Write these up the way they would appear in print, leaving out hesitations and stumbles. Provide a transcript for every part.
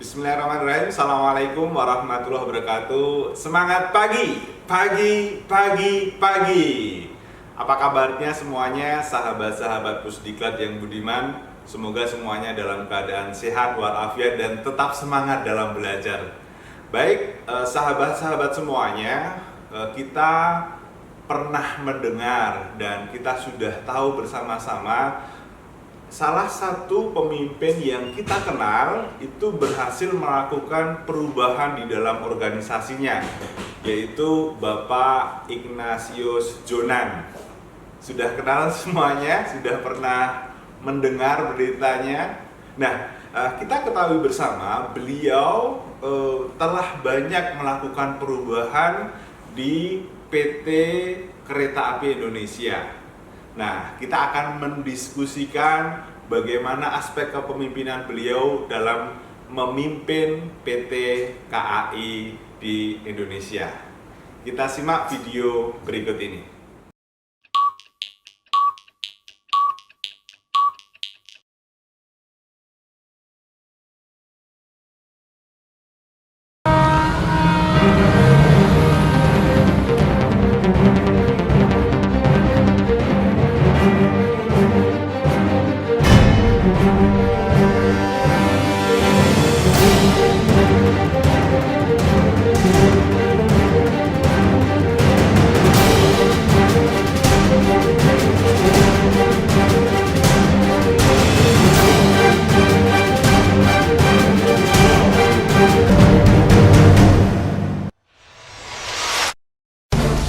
Bismillahirrahmanirrahim. Assalamualaikum warahmatullahi wabarakatuh. Semangat pagi, pagi, pagi, pagi. Apa kabarnya semuanya, sahabat-sahabat Pusdiklat yang budiman? Semoga semuanya dalam keadaan sehat walafiat dan tetap semangat dalam belajar. Baik, sahabat-sahabat semuanya, kita pernah mendengar dan kita sudah tahu bersama-sama salah satu pemimpin yang kita kenal itu berhasil melakukan perubahan di dalam organisasinya, yaitu Bapak Ignatius Jonan. Sudah kenal semuanya, sudah pernah mendengar beritanya. Nah, kita ketahui bersama beliau telah banyak melakukan perubahan di PT Kereta Api Indonesia. Nah, kita akan mendiskusikan bagaimana aspek kepemimpinan beliau dalam memimpin PT KAI di Indonesia. Kita simak video berikut ini.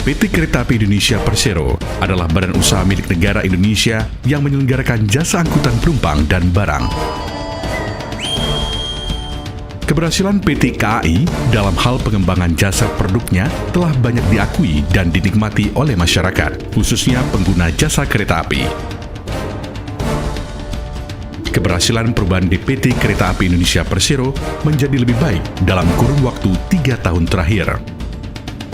PT Kereta Api Indonesia Persero adalah badan usaha milik negara Indonesia yang menyelenggarakan jasa angkutan penumpang dan barang. Keberhasilan PT KAI dalam hal pengembangan jasa produknya telah banyak diakui dan dinikmati oleh masyarakat, khususnya pengguna jasa kereta api. Keberhasilan perubahan di PT Kereta Api Indonesia Persero menjadi lebih baik dalam kurun waktu 3 tahun terakhir.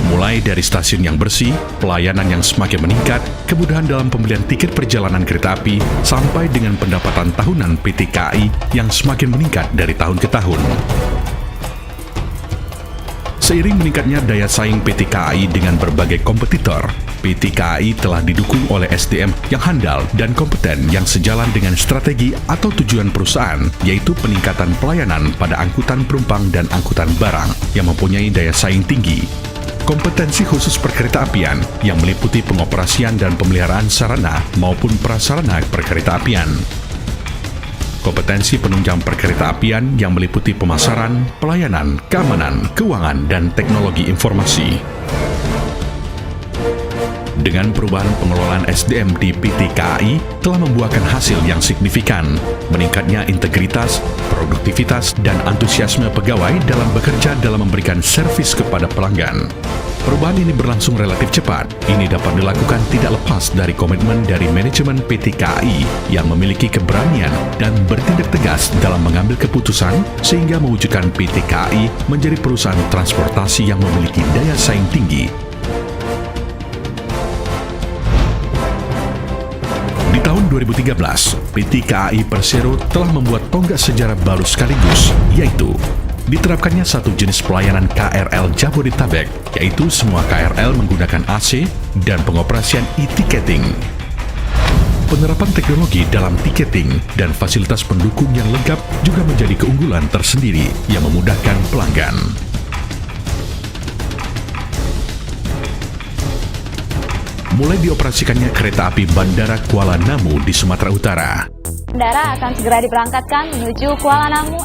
Mulai dari stasiun yang bersih, pelayanan yang semakin meningkat, kemudahan dalam pembelian tiket perjalanan kereta api, sampai dengan pendapatan tahunan PT KAI yang semakin meningkat dari tahun ke tahun. Seiring meningkatnya daya saing PT KAI dengan berbagai kompetitor, PT KAI telah didukung oleh SDM yang handal dan kompeten yang sejalan dengan strategi atau tujuan perusahaan, yaitu peningkatan pelayanan pada angkutan penumpang dan angkutan barang yang mempunyai daya saing tinggi. Kompetensi khusus perkeretaapian yang meliputi pengoperasian dan pemeliharaan sarana maupun prasarana perkeretaapian. Kompetensi penunjang perkeretaapian yang meliputi pemasaran, pelayanan, keamanan, keuangan, dan teknologi informasi. Dengan perubahan pengelolaan SDM di PT KAI telah membuahkan hasil yang signifikan, meningkatnya integritas, produktivitas, dan antusiasme pegawai dalam bekerja dalam memberikan servis kepada pelanggan. Perubahan ini berlangsung relatif cepat. Ini dapat dilakukan tidak lepas dari komitmen dari manajemen PT KAI yang memiliki keberanian dan bertindak tegas dalam mengambil keputusan sehingga mewujudkan PT KAI menjadi perusahaan transportasi yang memiliki daya saing tinggi. Di tahun 2013, PT KAI Persero telah membuat tonggak sejarah baru sekaligus, yaitu diterapkannya satu jenis pelayanan KRL Jabodetabek, yaitu semua KRL menggunakan AC dan pengoperasian e-ticketing. Penerapan teknologi dalam tiketing dan fasilitas pendukung yang lengkap juga menjadi keunggulan tersendiri yang memudahkan pelanggan. Mulai dioperasikannya kereta api Bandara Kuala Namu di Sumatera Utara. Bandara akan segera diberangkatkan menuju Kuala Namu.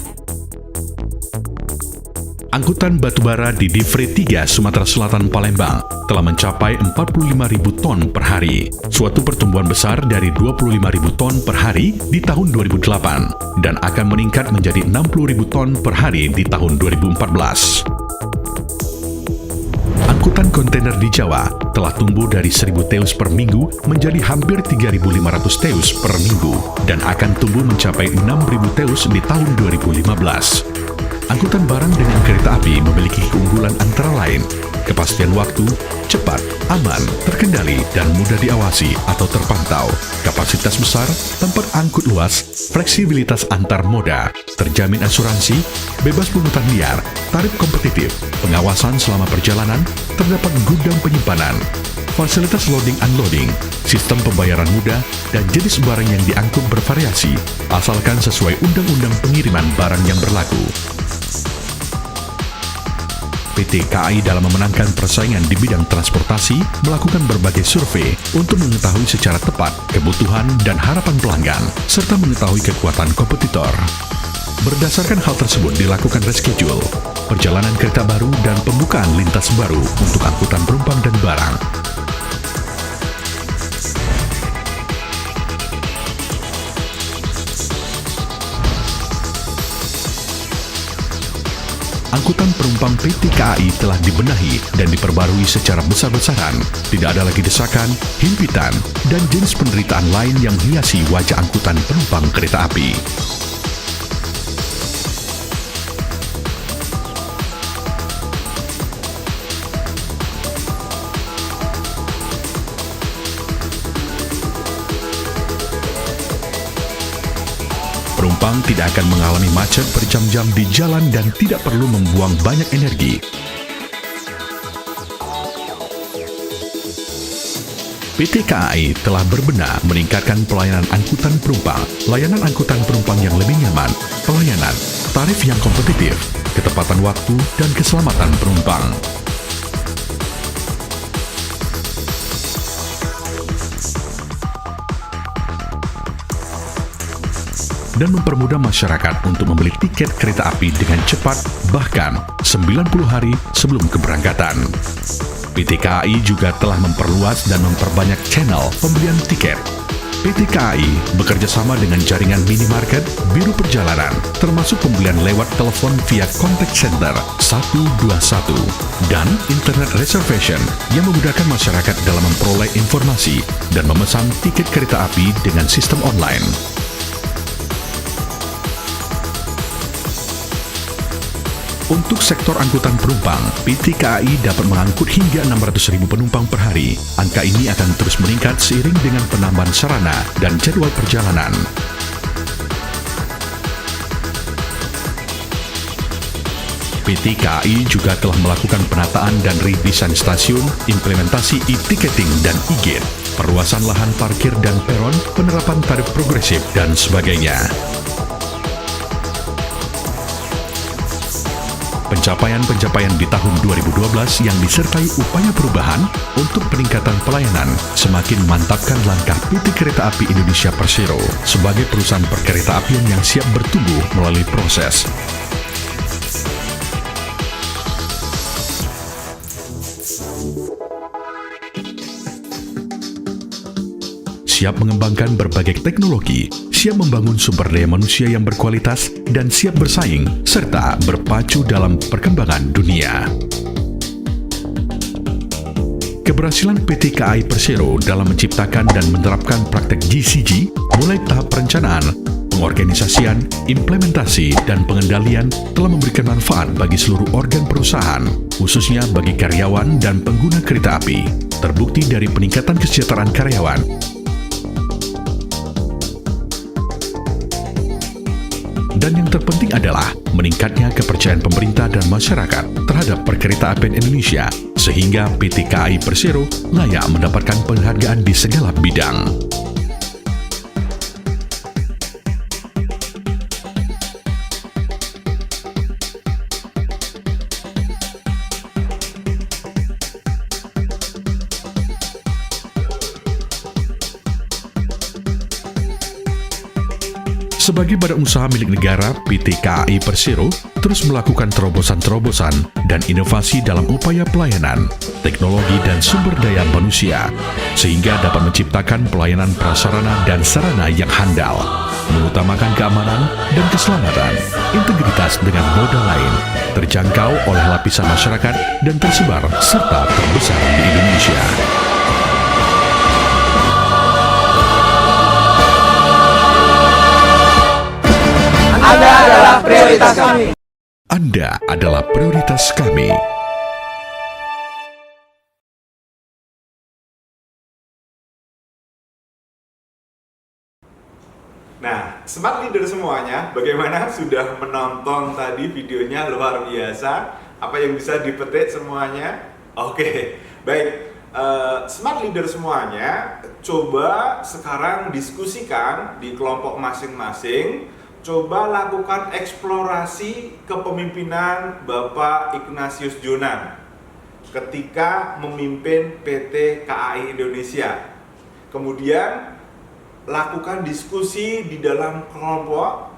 Angkutan batubara di Divre 3 Sumatera Selatan Palembang telah mencapai 45.000 ton per hari, suatu pertumbuhan besar dari 25.000 ton per hari di tahun 2008 dan akan meningkat menjadi 60.000 ton per hari di tahun 2014. Angkutan kontainer di Jawa telah tumbuh dari 1.000 teus per minggu menjadi hampir 3.500 teus per minggu dan akan tumbuh mencapai 6.000 teus di tahun 2015. Angkutan barang dengan kereta api memiliki keunggulan antara lain kepastian waktu, cepat, aman, terkendali, dan mudah diawasi atau terpantau. Kapasitas besar, tempat angkut luas, fleksibilitas antar moda, terjamin asuransi, bebas pungutan liar, tarif kompetitif, pengawasan selama perjalanan, terdapat gudang penyimpanan, fasilitas loading-unloading, sistem pembayaran mudah, dan jenis barang yang diangkut bervariasi, asalkan sesuai undang-undang pengiriman barang yang berlaku. PT KAI dalam memenangkan persaingan di bidang transportasi melakukan berbagai survei untuk mengetahui secara tepat kebutuhan dan harapan pelanggan, serta mengetahui kekuatan kompetitor. Berdasarkan hal tersebut dilakukan reschedule, perjalanan kereta baru dan pembukaan lintas baru untuk angkutan penumpang dan barang. Angkutan penumpang PT KAI telah dibenahi dan diperbarui secara besar-besaran. Tidak ada lagi desakan, himpitan, dan jenis penderitaan lain yang menghiasi wajah angkutan penumpang kereta api. Penumpang tidak akan mengalami macet berjam-jam di jalan dan tidak perlu membuang banyak energi. PT KAI telah berbenah meningkatkan pelayanan angkutan penumpang, layanan angkutan penumpang yang lebih nyaman, pelayanan, tarif yang kompetitif, ketepatan waktu, dan keselamatan penumpang. Dan mempermudah masyarakat untuk membeli tiket kereta api dengan cepat, bahkan 90 hari sebelum keberangkatan. PT KAI juga telah memperluas dan memperbanyak channel pembelian tiket. PT KAI bekerja sama dengan jaringan minimarket, biro perjalanan, termasuk pembelian lewat telepon via contact center 121 dan internet reservation yang memudahkan masyarakat dalam memperoleh informasi dan memesan tiket kereta api dengan sistem online. Untuk sektor angkutan penumpang, PT KAI dapat mengangkut hingga 600.000 penumpang per hari. Angka ini akan terus meningkat seiring dengan penambahan sarana dan jadwal perjalanan. PT KAI juga telah melakukan penataan dan redesain stasiun, implementasi e-ticketing dan e-gate, perluasan lahan parkir dan peron, penerapan tarif progresif, dan sebagainya. Pencapaian-pencapaian di tahun 2012 yang disertai upaya perubahan untuk peningkatan pelayanan semakin mantapkan langkah PT Kereta Api Indonesia Persero sebagai perusahaan perkereta-apian yang siap bertumbuh melalui proses. Siap mengembangkan berbagai teknologi, siap membangun sumber daya manusia yang berkualitas, dan siap bersaing, serta berpacu dalam perkembangan dunia. Keberhasilan PT KAI Persero dalam menciptakan dan menerapkan praktek GCG, mulai tahap perencanaan, pengorganisasian, implementasi, dan pengendalian telah memberikan manfaat bagi seluruh organ perusahaan, khususnya bagi karyawan dan pengguna kereta api. Terbukti dari peningkatan kesejahteraan karyawan, dan yang terpenting adalah meningkatnya kepercayaan pemerintah dan masyarakat terhadap perkereta-apian Indonesia, sehingga PT KAI Persero layak mendapatkan penghargaan di segala bidang. Sebagai badan usaha milik negara, PT KAI Persero terus melakukan terobosan-terobosan dan inovasi dalam upaya pelayanan, teknologi dan sumber daya manusia, sehingga dapat menciptakan pelayanan prasarana dan sarana yang handal, mengutamakan keamanan dan keselamatan, integritas dengan moda lain, terjangkau oleh lapisan masyarakat dan tersebar serta terbesar di Indonesia. Anda adalah prioritas kami. Anda adalah prioritas kami. Nah, smart leader semuanya, bagaimana sudah menonton tadi videonya luar biasa? Apa yang bisa dipetik semuanya? Oke, baik. Smart leader semuanya, coba sekarang diskusikan di kelompok masing-masing. Coba lakukan eksplorasi kepemimpinan Bapak Ignatius Jonan ketika memimpin PT KAI Indonesia. Kemudian lakukan diskusi di dalam kelompok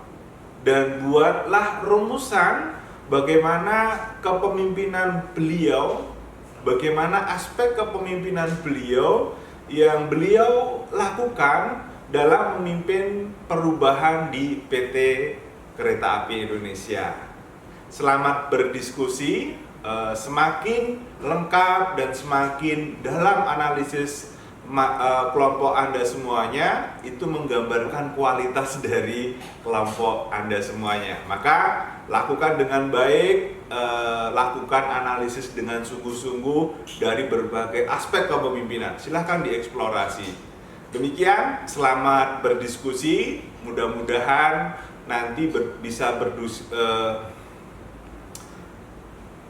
dan buatlah rumusan bagaimana kepemimpinan beliau, bagaimana aspek kepemimpinan beliau yang beliau lakukan dalam memimpin perubahan di PT Kereta Api Indonesia. Selamat berdiskusi, semakin lengkap dan semakin dalam analisis kelompok Anda semuanya, itu menggambarkan kualitas dari kelompok Anda semuanya. Maka lakukan dengan baik, lakukan analisis dengan sungguh-sungguh dari berbagai aspek kepemimpinan. Silahkan dieksplorasi. Demikian, selamat berdiskusi. Mudah-mudahan nanti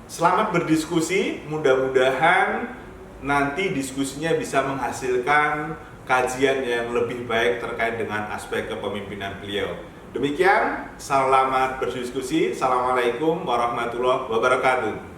selamat berdiskusi. Mudah-mudahan nanti diskusinya bisa menghasilkan kajian yang lebih baik terkait dengan aspek kepemimpinan beliau. Demikian, selamat berdiskusi. Assalamualaikum warahmatullahi wabarakatuh.